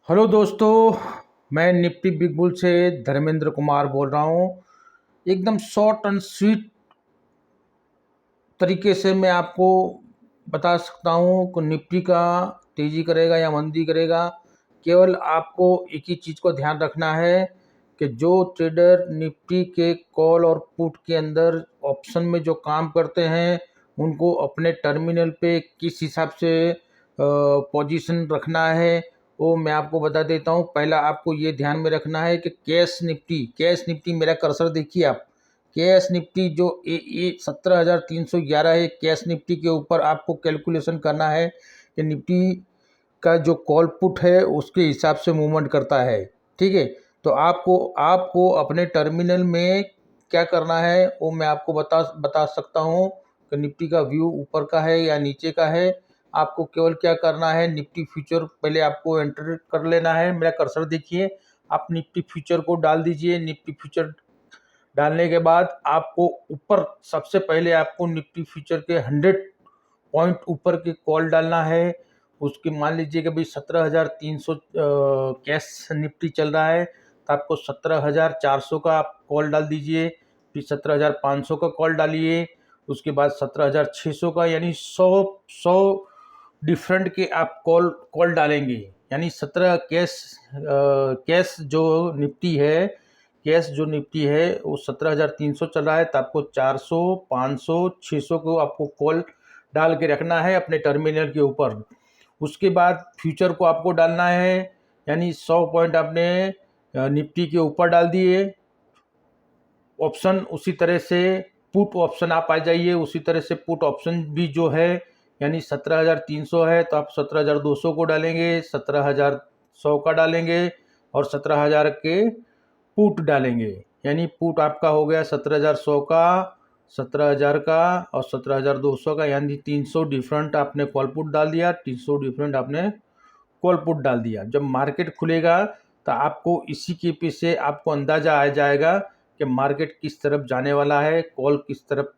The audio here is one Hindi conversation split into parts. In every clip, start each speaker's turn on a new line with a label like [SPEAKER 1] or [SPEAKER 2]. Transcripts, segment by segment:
[SPEAKER 1] हेलो दोस्तों, मैं निफ्टी बिग बुल से धर्मेंद्र कुमार बोल रहा हूँ। एकदम शॉर्ट एंड स्वीट तरीके से मैं आपको बता सकता हूँ कि निफ्टी का तेज़ी करेगा या मंदी करेगा। केवल आपको एक ही चीज़ को ध्यान रखना है कि जो ट्रेडर निफ्टी के कॉल और पुट के अंदर ऑप्शन में जो काम करते हैं उनको अपने टर्मिनल पे किस हिसाब से पोजीशन रखना है वो मैं आपको बता देता हूँ। पहला आपको ये ध्यान में रखना है कि कैश निफ्टी मेरा कर्सर देखिए आप। कैश निफ्टी जो ये 17,311 है। कैश निफ्टी के ऊपर आपको कैलकुलेशन करना है कि निफ्टी का जो कॉल पुट है उसके हिसाब से मूवमेंट करता है। ठीक है, तो आपको आपको अपने टर्मिनल में क्या करना है वो मैं आपको बता बता सकता हूँ कि निफ्टी का व्यू ऊपर का है या नीचे का है। आपको केवल क्या करना है, निफ्टी फ्यूचर पहले आपको एंटर कर लेना है। मेरा कर्सर देखिए, आप निफ्टी फ्यूचर को डाल दीजिए। निफ्टी फ्यूचर डालने के बाद आपको ऊपर सबसे पहले आपको निफ्टी फ्यूचर के 100 पॉइंट ऊपर के कॉल डालना है। उसके मान लीजिए कि भाई 17,300 कैश निफ्टी चल रहा है तो आपको 17,400 का आप कॉल डाल दीजिए। फिर 17,500 का कॉल डालिए। उसके बाद 17,600 का, यानी 100 डिफरेंट के आप कॉल कॉल डालेंगे। यानी 17 कैश जो निफ्टी है कैश जो निफ्टी है वो 17,300 चल रहा है तो आपको 400 500 600 को आपको कॉल डाल के रखना है अपने टर्मिनल के ऊपर। उसके बाद फ्यूचर को आपको डालना है, यानी 100 पॉइंट आपने निफ्टी के ऊपर डाल दिए। ऑप्शन उसी तरह से पुट ऑप्शन आप आ जाइए। उसी तरह से पुट ऑप्शन भी जो है, यानी 17,300 है तो आप 17,200 को डालेंगे, 17,100 का डालेंगे और 17,000 के पुट डालेंगे। यानी पुट आपका हो गया 17,100 का, 17,000 का और 17,200 का, यानी 300 डिफरेंट आपने कॉल पुट डाल दिया, 300 डिफरेंट आपने कॉल पुट डाल दिया। जब मार्केट खुलेगा तो आपको इसी के पीछे आपको अंदाज़ा आ जाएगा कि मार्केट किस तरफ जाने वाला है। कॉल किस तरफ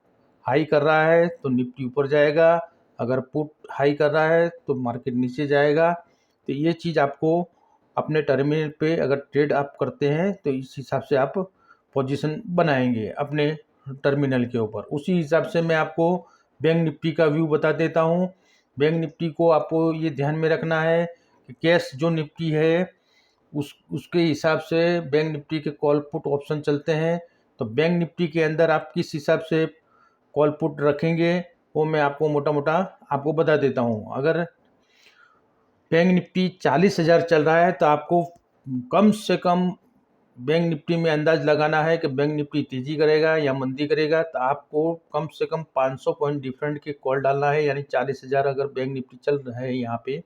[SPEAKER 1] हाई कर रहा है तो निफ्टी ऊपर जाएगा, अगर पुट हाई कर रहा है तो मार्केट नीचे जाएगा। तो ये चीज़ आपको अपने टर्मिनल पे अगर ट्रेड आप करते हैं तो इस हिसाब से आप पोजीशन बनाएंगे अपने टर्मिनल के ऊपर। उसी हिसाब से मैं आपको बैंक निफ्टी का व्यू बता देता हूँ। बैंक निफ्टी को आपको ये ध्यान में रखना है कि कैश जो निफ्टी है उसके हिसाब से बैंक निफ्टी के कॉल पुट ऑप्शन चलते हैं। तो बैंक निफ्टी के अंदर आप किस हिसाब से कॉल पुट रखेंगे वो मैं आपको मोटा मोटा आपको बता देता हूँ। अगर बैंक निफ्टी 40,000 चल रहा है तो आपको कम से कम बैंक निफ्टी में अंदाज लगाना है कि बैंक निफ्टी तेजी करेगा या मंदी करेगा। तो आपको कम से कम 500 पॉइंट डिफरेंट के कॉल डालना है। यानी 40,000 अगर बैंक निफ्टी चल रहा है यहाँ पे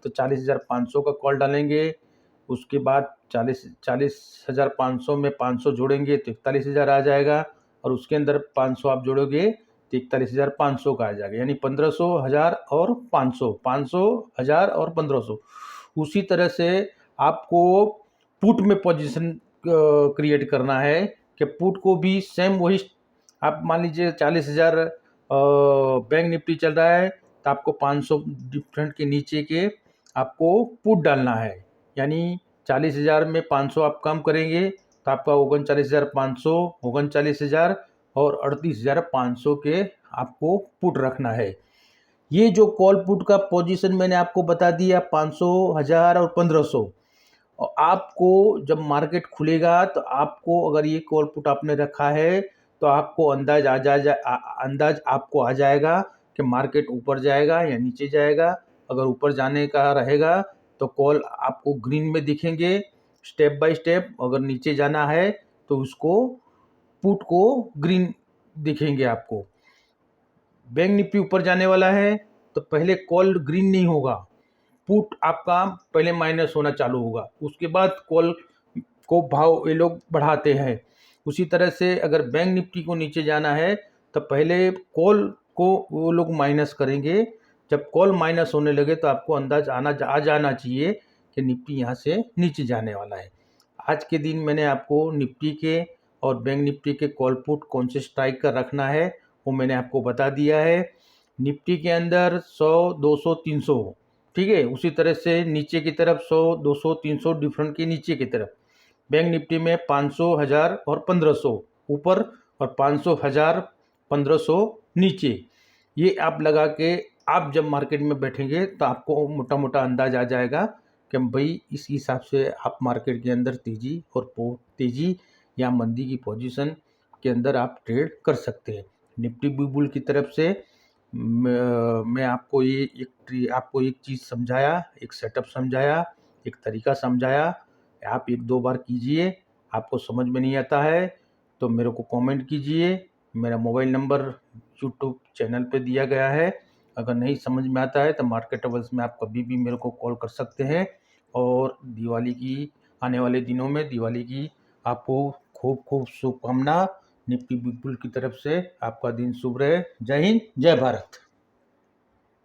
[SPEAKER 1] तो 40,500 का कॉल डालेंगे। उसके बाद 40,500 में 500 जोड़ेंगे तो 41,000 आ जाएगा और उसके अंदर 500 आप जोड़ोगे तो 41,500 का आ जाएगा। यानी 1,500, 1,000 और 500, 500, 1,000 और 1,500। उसी तरह से आपको पुट में पोजीशन क्रिएट करना है कि पुट को भी सेम वही। आप मान लीजिए 40,000 बैंक निफ्टी चल रहा है तो आपको 500 डिफरेंट के नीचे के आपको पुट डालना है। यानी 40,000 में 500 आप कम करेंगे तो आपका 39,500, 39,000 और 38,500 के आपको पुट रखना है। ये जो कॉल पुट का पोजीशन मैंने आपको बता दिया 500, 1,000 और 1,500। और आपको जब मार्केट खुलेगा तो आपको अगर ये कॉल पुट आपने रखा है तो आपको अंदाज आपको आ जाएगा कि मार्केट ऊपर जाएगा या नीचे जाएगा। अगर ऊपर जाने का रहेगा तो कॉल आपको ग्रीन में दिखेंगे स्टेप बाय स्टेप। अगर नीचे जाना है तो उसको पुट को ग्रीन दिखेंगे आपको। बैंक निफ्टी ऊपर जाने वाला है तो पहले कॉल ग्रीन नहीं होगा, पुट आपका पहले माइनस होना चालू होगा। उसके बाद कॉल को भाव ये लोग बढ़ाते हैं। उसी तरह से अगर बैंक निफ्टी को नीचे जाना है तो पहले कॉल को वो लोग माइनस करेंगे। जब कॉल माइनस होने लगे तो आपको अंदाज आ जाना चाहिए कि निफ्टी यहाँ से नीचे जाने वाला है। आज के दिन मैंने आपको निफ्टी के और बैंक निफ्टी के कॉल पुट कौन से स्ट्राइक का रखना है वो मैंने आपको बता दिया है। निफ्टी के अंदर 100, 200, 300 ठीक है। उसी तरह से नीचे की तरफ 100, 200, 300 डिफरेंट की नीचे की तरफ। बैंक निफ्टी में 500, 1000 और 1500 ऊपर और 500, 1000, 1500 नीचे। ये आप लगा के आप जब मार्केट में बैठेंगे तो आपको मोटा मोटा अंदाज आ जाएगा कि भाई इस हिसाब से आप मार्केट के अंदर तेजी और तेजी या मंदी की पोजीशन के अंदर आप ट्रेड कर सकते हैं। निफ्टी बुल की तरफ से मैं आपको आपको एक चीज़ समझाया, एक सेटअप समझाया, एक तरीका समझाया। आप 1-2 बार कीजिए। आपको समझ में नहीं आता है तो मेरे को कमेंट कीजिए। मेरा मोबाइल नंबर यूट्यूब चैनल पे दिया गया है। अगर नहीं समझ में आता है तो मार्केट अवर्स में आप कभी भी मेरे को कॉल कर सकते हैं। और दिवाली की आने वाले दिनों में दिवाली की आपको खूब खूब शुभकामना। निफ्टी बुल की तरफ से आपका दिन शुभ रहे। जय हिंद, जय भारत।